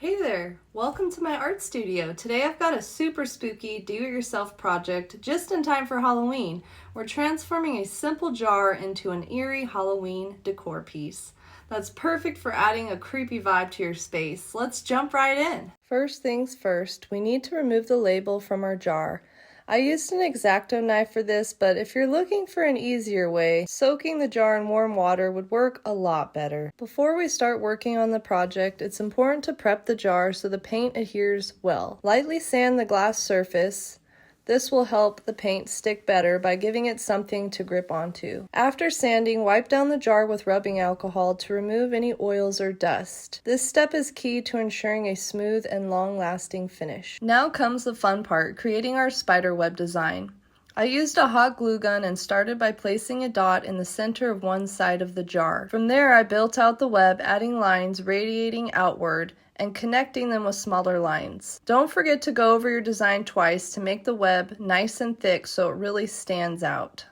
Hey there! Welcome to my art studio. Today I've got a super spooky do-it-yourself project just in time for Halloween. We're transforming a simple jar into an eerie Halloween decor piece. That's perfect for adding a creepy vibe to your space. Let's jump right in! First things first, we need to remove the label from our jar. I used an X-Acto knife for this, but if you're looking for an easier way, soaking the jar in warm water would work a lot better. Before we start working on the project, it's important to prep the jar so the paint adheres well. Lightly sand the glass surface. This will help the paint stick better by giving it something to grip onto. After sanding, wipe down the jar with rubbing alcohol to remove any oils or dust. This step is key to ensuring a smooth and long-lasting finish. Now comes the fun part, creating our spider web design. I used a hot glue gun and started by placing a dot in the center of one side of the jar. From there, I built out the web, adding lines radiating outward and connecting them with smaller lines. Don't forget to go over your design twice to make the web nice and thick so it really stands out.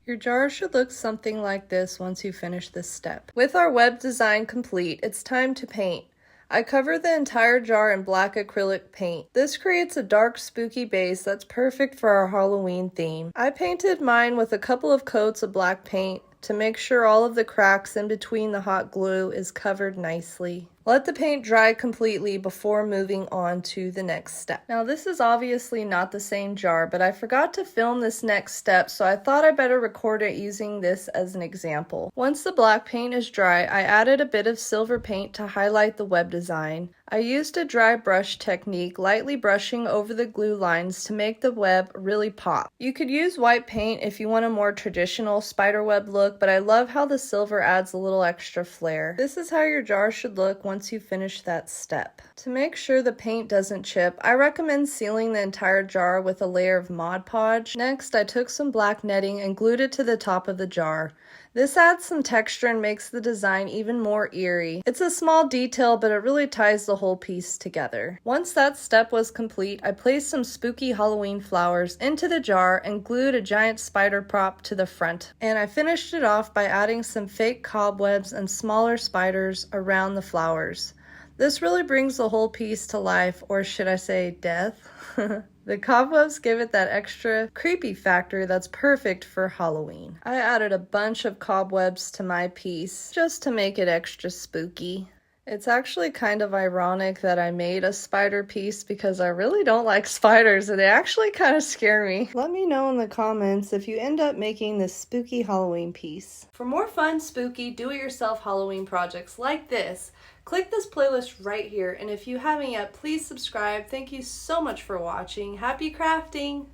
Your jar should look something like this once you finish this step. With our web design complete, it's time to paint. I covered the entire jar in black acrylic paint. This creates a dark, spooky base that's perfect for our Halloween theme. I painted mine with a couple of coats of black paint to make sure all of the cracks in between the hot glue is covered nicely. Let the paint dry completely before moving on to the next step. Now this is obviously not the same jar, but I forgot to film this next step, so I thought I better record it using this as an example. Once the black paint is dry, I added a bit of silver paint to highlight the web design. I used a dry brush technique, lightly brushing over the glue lines to make the web really pop. You could use white paint if you want a more traditional spider web look, but I love how the silver adds a little extra flair. This is how your jar should look once you finish that step. To make sure the paint doesn't chip, I recommend sealing the entire jar with a layer of Mod Podge. Next, I took some black netting and glued it to the top of the jar. This adds some texture and makes the design even more eerie. It's a small detail, but it really ties the whole piece together. Once that step was complete, I placed some spooky Halloween flowers into the jar and glued a giant spider prop to the front. And I finished it off by adding some fake cobwebs and smaller spiders around the flowers. This really brings the whole piece to life, or should I say death? The cobwebs give it that extra creepy factor that's perfect for Halloween. I added a bunch of cobwebs to my piece just to make it extra spooky. It's actually kind of ironic that I made a spider piece because I really don't like spiders and they actually kind of scare me. Let me know in the comments if you end up making this spooky Halloween piece. For more fun, spooky, do-it-yourself Halloween projects like this, click this playlist right here, and if you haven't yet, please subscribe. Thank you so much for watching. Happy crafting!